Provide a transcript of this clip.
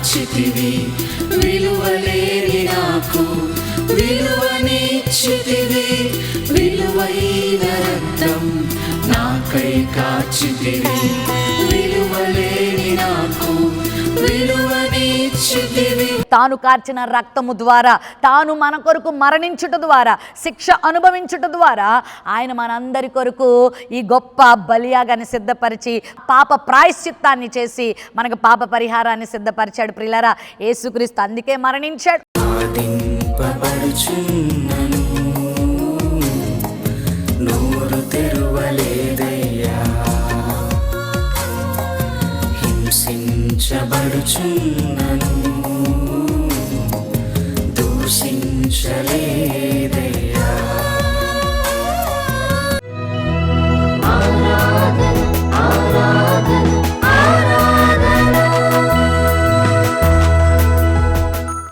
కాచితివి, విలువలేని నాకు విలువనిచ్చితివి, విలువైన రక్తం నాకై కాచితివి, విలువలేని నాకు విలువనిచ్చితివి. తాను కార్చిన రక్తము ద్వారా, తాను మన కొరకు మరణించుట ద్వారా, శిక్ష అనుభవించుట ద్వారా ఆయన మనందరి కొరకు ఈ గొప్ప బలియాగాన్ని సిద్ధపరిచి పాప ప్రాయశ్చిత్తాన్ని చేసి మనకు పాప పరిహారాన్ని సిద్ధపరిచాడు. ప్రియులారా, యేసుక్రీస్తు అందుకే మరణించాడు. బాధింపబడుచున్నను, నోరు తెరువలేదయ్యా, హింసించబడుచున్నను, దూషించలే